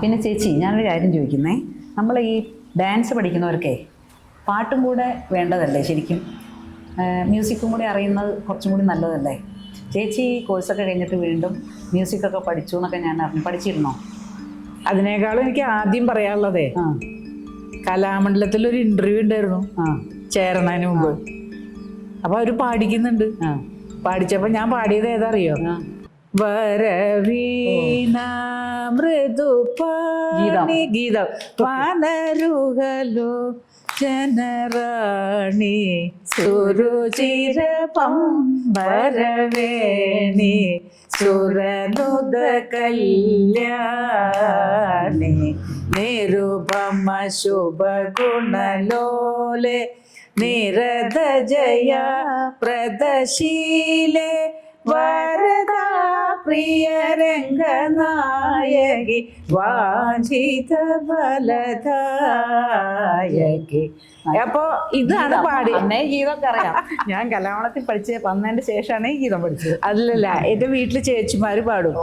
പിന്നെ ചേച്ചി ഞാനൊരു കാര്യം ചോദിക്കുന്നേ, നമ്മൾ ഈ ഡാൻസ് പഠിക്കുന്നവർക്കേ പാട്ടും കൂടെ വേണ്ടതല്ലേ ശരിക്കും? മ്യൂസിക്കും കൂടി അറിയുന്നത് കുറച്ചും കൂടി നല്ലതല്ലേ? ചേച്ചി കോഴ്സൊക്കെ കഴിഞ്ഞിട്ട് വീണ്ടും മ്യൂസിക്കൊക്കെ പഠിച്ചു എന്നൊക്കെ ഞാൻ അറിഞ്ഞു. പഠിച്ചിരുന്നോ? അതിനേക്കാളും എനിക്ക് ആദ്യം പറയാനുള്ളതേ, കലാമണ്ഡലത്തിൽ ഒരു ഇന്റർവ്യൂ ഉണ്ടായിരുന്നു ചേരണതിന് മുമ്പ്. അപ്പൊ അവര് പാടിക്കുന്നുണ്ട്. പാടിച്ചപ്പോ ഞാൻ പാടിയത് ഏതറിയോ? വരവീണ മൃദുപാണി ഗീതം പാനരുഹലോ ജനറാണി സുരുചിരപം വരവേണി സുരനുദ കല്യാണി നിരുപമ ശുഭഗുണലോലെ നിരത ജയ പ്രദശീലെ വരദ പ്രിയ രംഗനായകി വാഞ്ചിത ഫലദായകി. അപ്പൊ ഇതാണ് പാടി. എന്നെ ഗീതമൊക്കെ അറിയാം. ഞാൻ കലാമണ്ഡലത്തിൽ പഠിച്ച് വന്നതിന്റെ ശേഷമാണ് ഈ ഗീതം പഠിച്ചത്. അല്ലല്ല, എന്റെ വീട്ടില് ചേച്ചിമാര് പാടും.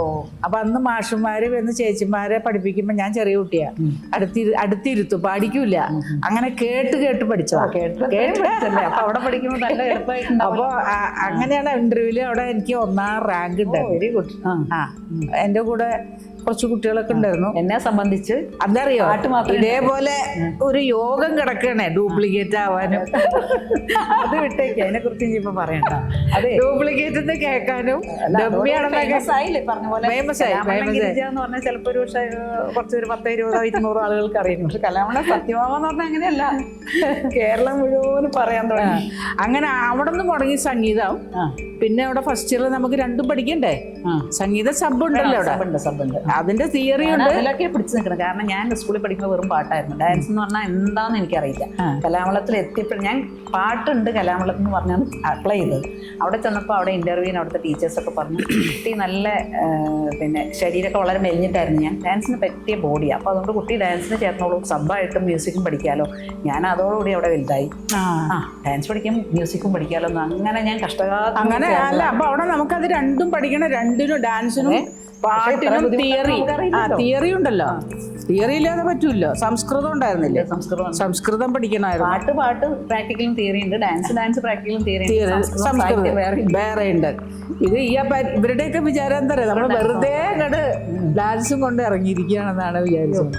അപ്പൊ അന്ന് മാഷന്മാര് വന്ന് ചേച്ചിമാരെ പഠിപ്പിക്കുമ്പോ ഞാൻ ചെറിയ കുട്ടിയാ, അടുത്തിരുത്തും, പാടിക്കൂല. അങ്ങനെ കേട്ട് കേട്ട് പഠിച്ചോ. അപ്പൊ അവിടെ പഠിക്കുമ്പോൾ നല്ല എളുപ്പമായിട്ടുണ്ട്. അപ്പൊ അങ്ങനെയാണ് ഇന്റർവ്യൂല് അവിടെ എനിക്ക് 1ാം റാങ്ക് ഉണ്ടായിരുന്നു. Very good. എന്റെ കൂടെ കുറച്ച് കുട്ടികളൊക്കെ ഉണ്ടായിരുന്നു. എന്നെ സംബന്ധിച്ച് അതറിയോ, ഇതേപോലെ ഒരു യോഗം കിടക്കണേ ഡ്യൂപ്ലിക്കേറ്റ് ആവാനും. അത് വിട്ടേക്ക്, അതിനെ കുറിച്ച് ഇനിയിപ്പോ പറയണ്ട. അതെ, ഡ്യൂപ്ലിക്കേറ്റ് കേൾക്കാനും ഫേമസ് ആയില്ലേ പറഞ്ഞ പോലെ. ഗിരിജ എന്ന് പറഞ്ഞാൽ ചിലപ്പോ ഒരു പക്ഷേ കുറച്ച് ഒരു 10, 20, 200 ആളുകൾക്ക് അറിയുന്നു. പക്ഷെ കലാമണ്ഡലം സത്യമാവെന്ന് പറഞ്ഞാൽ അങ്ങനെയല്ല, കേരളം മുഴുവനും പറയാൻ തുടങ്ങി. അങ്ങനെ അവിടെ നിന്ന് മുടങ്ങി സംഗീതം. പിന്നെ അവിടെ ഫസ്റ്റ് ഇയർ നമുക്ക് രണ്ടും പഠിക്കണ്ടേ. സംഗീത സബ് ഉണ്ടല്ലോ അവിടെ, സബുണ്ട്. അതിന്റെ തിയറി ഉണ്ട്. അതിലൊക്കെ പിടിച്ചു നിൽക്കണം. കാരണം ഞാൻ സ്കൂളിൽ പഠിക്കുമ്പോൾ വെറും പാട്ടായിരുന്നു. ഡാൻസ് എന്ന് പറഞ്ഞാൽ എന്താണെന്ന് എനിക്കറിയില്ല. കലാമണ്ഡലത്തിൽ എത്തിയപ്പോൾ ഞാൻ പാട്ടുണ്ട് കലാമണ്ഡലത്തിൽ എന്ന് പറഞ്ഞാണ് അപ്ലൈ ചെയ്തത്. അവിടെ ചെന്നപ്പോൾ അവിടെ ഇന്റർവ്യൂവിന് അവിടുത്തെ ടീച്ചേഴ്സൊക്കെ പറഞ്ഞു, കുട്ടി നല്ല പിന്നെ ശരീരമൊക്കെ വളരെ മെലിഞ്ഞിട്ടായിരുന്നു. ഞാൻ ഡാൻസിന് പറ്റിയ ബോഡിയാണ്, അപ്പോൾ അതുകൊണ്ട് കുട്ടി ഡാൻസിന് ചേർന്നോളൂ, സബ്ബായിട്ടും മ്യൂസിക്കും പഠിക്കാമല്ലോ. ഞാൻ അതോടുകൂടി അവിടെ വലുതായി. ഡാൻസ് പഠിക്കും മ്യൂസിക്കും പഠിക്കാമല്ലോ എന്ന് അങ്ങനെ ഞാൻ കഷ്ടകാലം. അങ്ങനെ അല്ല, അപ്പൊ അവിടെ നമുക്കത് രണ്ടും പഠിക്കണം. രണ്ടിനും, ഡാൻസിനും പാട്ടിനും തിയറി ഉണ്ടല്ലോ. തിയറി ഇല്ലാതെ പറ്റൂല്ലോ. സംസ്കൃതം ഉണ്ടായിരുന്നില്ലേ? സംസ്കൃതം പഠിക്കണമായിരുന്നു. പാട്ട് പ്രാക്ടിക്കലും തിയറി ഉണ്ട്, ഡാൻസ് പ്രാക്ടിക്കലും തിയറി. സംസ്കൃതം വേറെ ഉണ്ട്. ഇത് ഇവരുടെയൊക്കെ വിചാരം എന്താ പറയുക, നമ്മൾ വെറുതെ അങ്ങോട്ട് ഡാൻസും കൊണ്ട് ഇറങ്ങിയിരിക്കുകയാണെന്നാണ് വിചാരിച്ചത്.